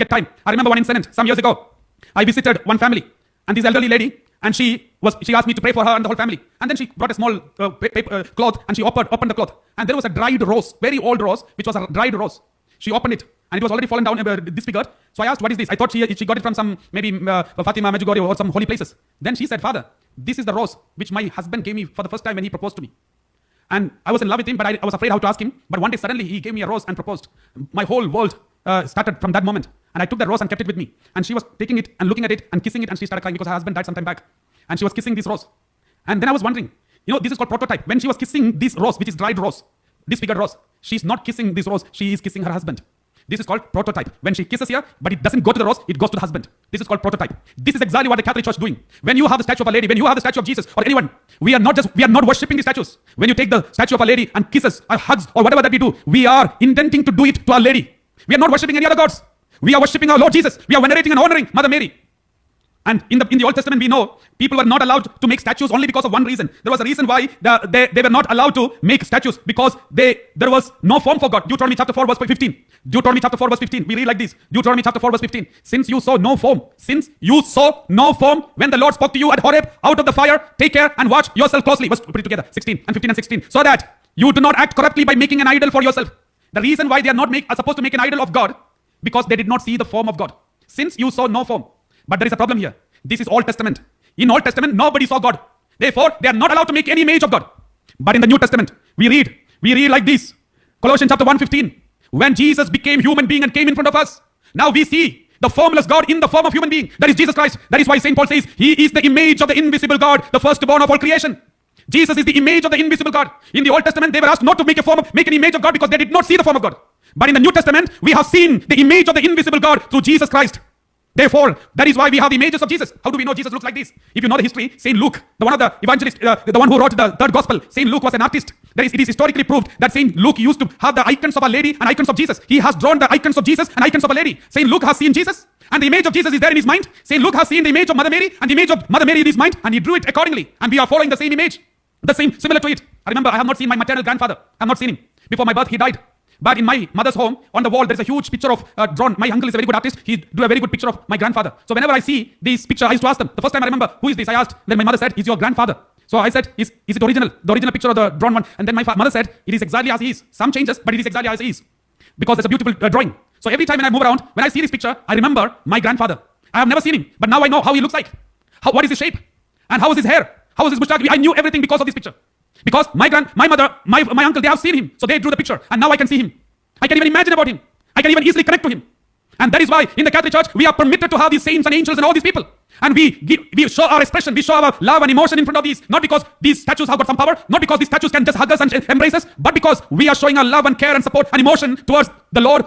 get time. I remember one incident some years ago. I visited one family, and this elderly lady, and she asked me to pray for her and the whole family. And then she brought a small cloth, and she opened the cloth, and there was a dried rose, very old rose, which was a dried rose. She opened it, and it was already fallen down, disfigured. So I asked, what is this? I thought she got it from some, maybe Fatima, Medjugorje, or some holy places. Then she said, Father, this is the rose which my husband gave me for the first time when he proposed to me. And I was in love with him, but I was afraid how to ask him. But one day suddenly he gave me a rose and proposed. My whole world started from that moment. And I took the rose and kept it with me. And she was taking it and looking at it and kissing it, and she started crying because her husband died some time back. And she was kissing this rose. And then I was wondering, this is called prototype. When she was kissing this rose, which is dried rose, disfigured rose, she's not kissing this rose, she is kissing her husband. This is called prototype. When she kisses here, but it doesn't go to the rose, it goes to the husband. This is called prototype. This is exactly what the Catholic Church is doing. When you have the statue of a lady, when you have the statue of Jesus or anyone, we are not worshipping the statues. When you take the statue of a lady and kisses or hugs or whatever that we do, we are intending to do it to our lady. We are not worshipping any other gods. We are worshipping our Lord Jesus. We are venerating and honoring Mother Mary. And in the Old Testament, we know people were not allowed to make statues only because of one reason. There was a reason why they were not allowed to make statues, because there was no form for God. Deuteronomy chapter 4 verse 15. Deuteronomy chapter 4 verse 15. We read like this. Deuteronomy chapter 4 verse 15. Since you saw no form when the Lord spoke to you at Horeb out of the fire, take care and watch yourself closely. Let's put it together. 16 and 15 and 16. So that you do not act corruptly by making an idol for yourself. The reason why they are supposed to make an idol of God, because they did not see the form of God. Since you saw no form. But there is a problem here. This is Old Testament. In Old Testament, nobody saw God. Therefore, they are not allowed to make any image of God. But in the New Testament, we read like this. Colossians chapter 1:15. When Jesus became human being and came in front of us, now we see the formless God in the form of human being. That is Jesus Christ. That is why St. Paul says, He is the image of the invisible God, the firstborn of all creation. Jesus is the image of the invisible God. In the Old Testament, they were asked not to make an image of God because they did not see the form of God. But in the New Testament, we have seen the image of the invisible God through Jesus Christ. Therefore, that is why we have the images of Jesus. How do we know Jesus looks like this? If you know the history, St. Luke, the one of the evangelists, the one who wrote the third gospel, St. Luke was an artist. It is historically proved that St. Luke used to have the icons of a lady and icons of Jesus. He has drawn the icons of Jesus and icons of a lady. St. Luke has seen Jesus, and the image of Jesus is there in his mind. St. Luke has seen the image of Mother Mary and the image of Mother Mary in his mind, and he drew it accordingly. And we are following the same image, similar to it. I remember I have not seen my maternal grandfather. I have not seen him. Before my birth, he died. But in my mother's home, on the wall, there is a huge picture of drawn. My uncle is a very good artist. He drew a very good picture of my grandfather. So whenever I see this picture, I used to ask them. The first time I remember, who is this? I asked. Then my mother said, is your grandfather. So I said, is it original? The original picture of the drawn one. And then my mother said, it is exactly as he is. Some changes, but it is exactly as he is. Because it's a beautiful drawing. So every time when I move around, when I see this picture, I remember my grandfather. I have never seen him, but now I know how he looks like. What is his shape? And how is his hair? How is his mustache? I knew everything because of this picture. Because my mother, my uncle, they have seen him. So they drew the picture. And now I can see him. I can even imagine about him. I can even easily connect to him. And that is why in the Catholic Church, we are permitted to have these saints and angels and all these people. And we show our expression, we show our love and emotion in front of these, not because these statues have got some power, not because these statues can just hug us and embrace us, but because we are showing our love and care and support and emotion towards the Lord,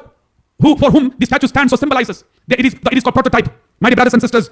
for whom these statues stand, so symbolizes. It is called prototype. My dear brothers and sisters,